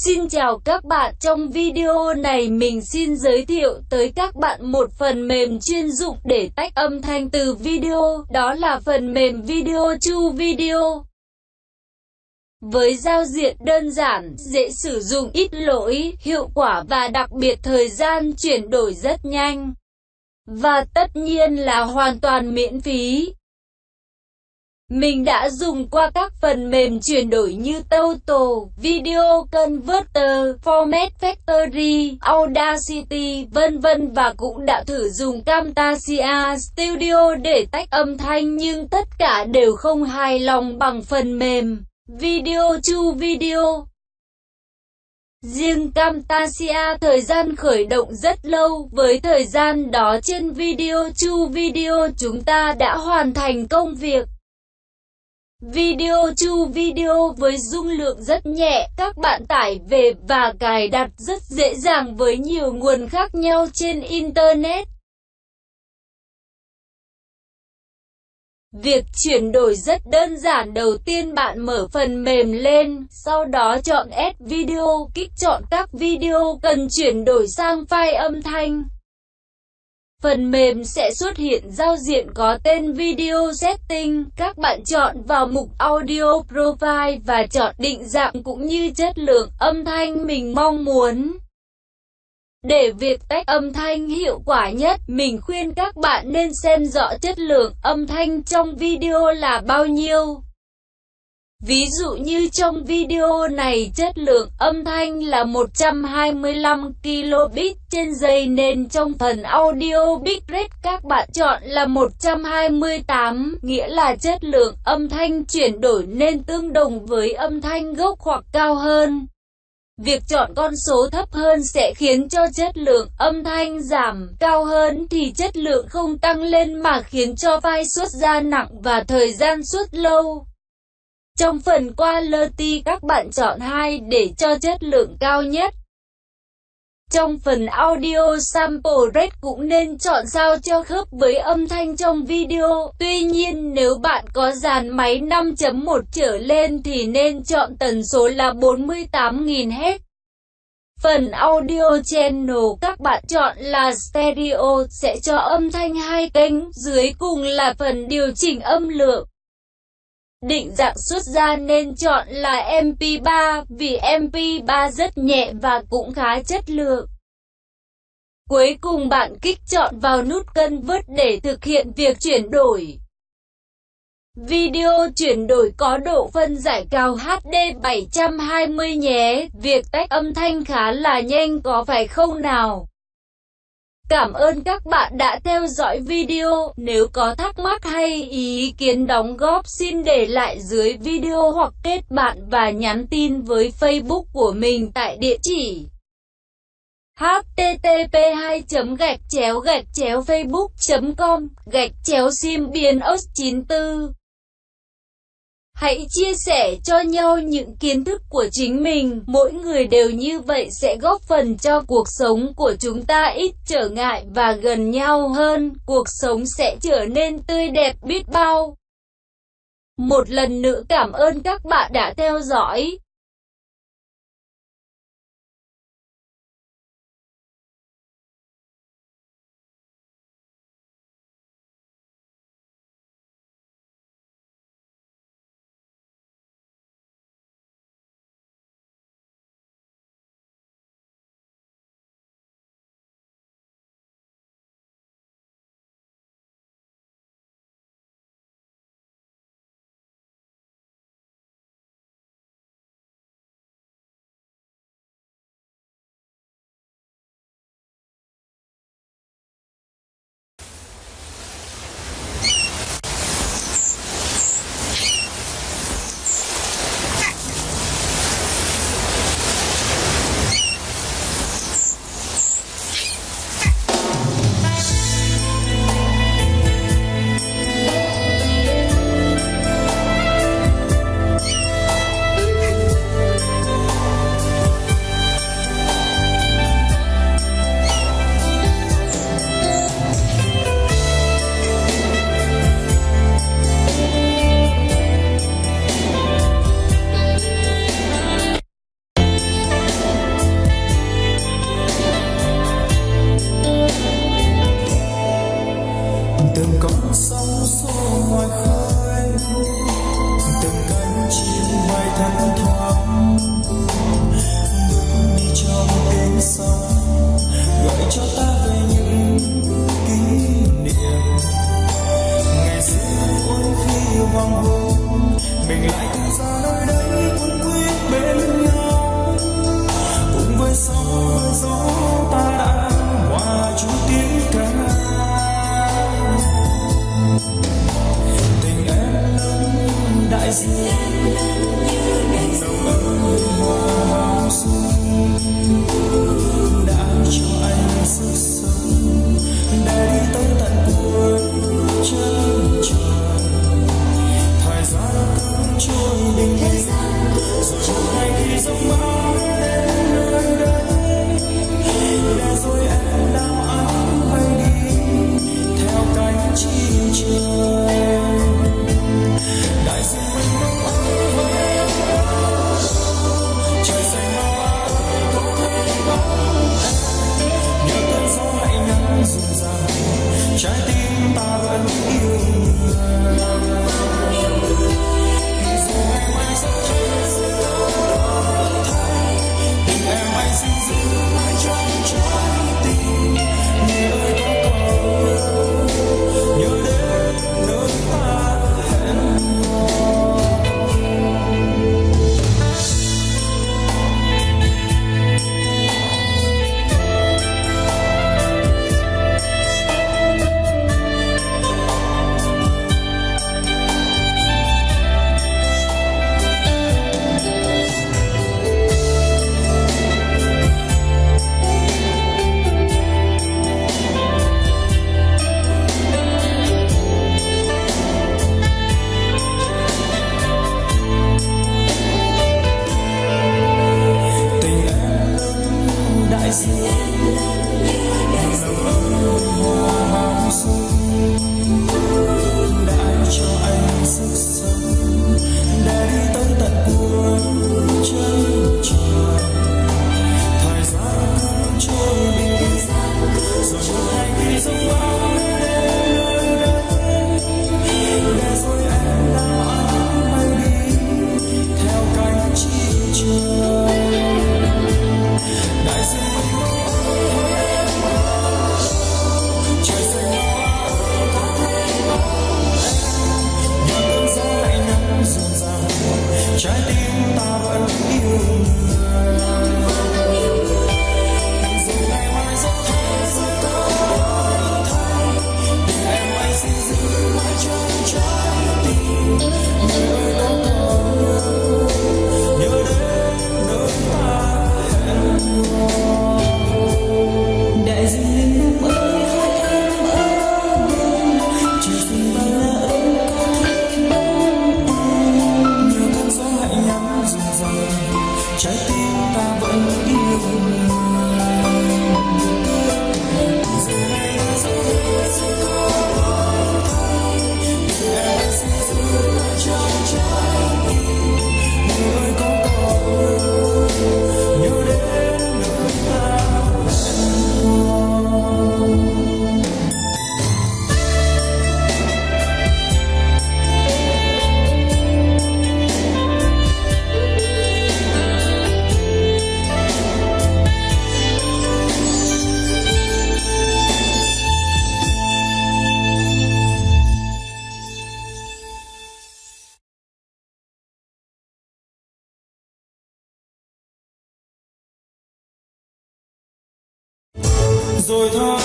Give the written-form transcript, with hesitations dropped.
Xin chào các bạn, trong video này mình xin giới thiệu tới các bạn một phần mềm chuyên dụng để tách âm thanh từ video, đó là phần mềm Video to Video. Với giao diện đơn giản, dễ sử dụng, ít lỗi, hiệu quả và đặc biệt thời gian chuyển đổi rất nhanh. Và tất nhiên là hoàn toàn miễn phí. Mình đã dùng qua các phần mềm chuyển đổi như Total, Video Converter, Format Factory, Audacity, vân vân và cũng đã thử dùng CHIA Studio để tách âm thanh nhưng tất cả đều không hài lòng bằng phần mềm Video to Video. Riêng CHIA thời gian khởi động rất lâu, với thời gian đó trên Video to Video chúng ta đã hoàn thành công việc. Video to Video với dung lượng rất nhẹ, các bạn tải về và cài đặt rất dễ dàng với nhiều nguồn khác nhau trên Internet. Việc chuyển đổi rất đơn giản, đầu tiên bạn mở phần mềm lên, sau đó chọn Add Video, kích chọn các video cần chuyển đổi sang file âm thanh. Phần mềm sẽ xuất hiện giao diện có tên Video Setting, các bạn chọn vào mục Audio Profile và chọn định dạng cũng như chất lượng âm thanh mình mong muốn. Để việc tách âm thanh hiệu quả nhất, mình khuyên các bạn nên xem rõ chất lượng âm thanh trong video là bao nhiêu. Ví dụ như trong video này chất lượng âm thanh là 125 kilobit trên giây nên trong phần audio bitrate các bạn chọn là 128, nghĩa là chất lượng âm thanh chuyển đổi nên tương đồng với âm thanh gốc hoặc cao hơn. Việc chọn con số thấp hơn sẽ khiến cho chất lượng âm thanh giảm, cao hơn thì chất lượng không tăng lên mà khiến cho file xuất ra nặng và thời gian xuất lâu. Trong phần Quality các bạn chọn 2 để cho chất lượng cao nhất. Trong phần Audio Sample Rate cũng nên chọn sao cho khớp với âm thanh trong video. Tuy nhiên nếu bạn có dàn máy 5.1 trở lên thì nên chọn tần số là 48.000 Hz. Phần Audio Channel các bạn chọn là Stereo, sẽ cho âm thanh hai kênh, dưới cùng là phần điều chỉnh âm lượng. Định dạng xuất ra nên chọn là MP3 vì MP3 rất nhẹ và cũng khá chất lượng. Cuối cùng bạn kích chọn vào nút Convert để thực hiện việc chuyển đổi. Video chuyển đổi có độ phân giải cao HD 720 nhé, việc tách âm thanh khá là nhanh có phải không nào? Cảm ơn các bạn đã theo dõi video, nếu có thắc mắc hay ý kiến đóng góp xin để lại dưới video hoặc kết bạn và nhắn tin với Facebook của mình tại địa chỉ http://facebook.com/sim-94. Hãy chia sẻ cho nhau những kiến thức của chính mình, mỗi người đều như vậy sẽ góp phần cho cuộc sống của chúng ta ít trở ngại và gần nhau hơn, cuộc sống sẽ trở nên tươi đẹp biết bao. Một lần nữa cảm ơn các bạn đã theo dõi. trái tim ta vẫn yêu. Giờ này đã sẽ có thôi, em sẽ giữ lại trong trái tim. Người có còn nhớ đến nơi ta rồi thôi.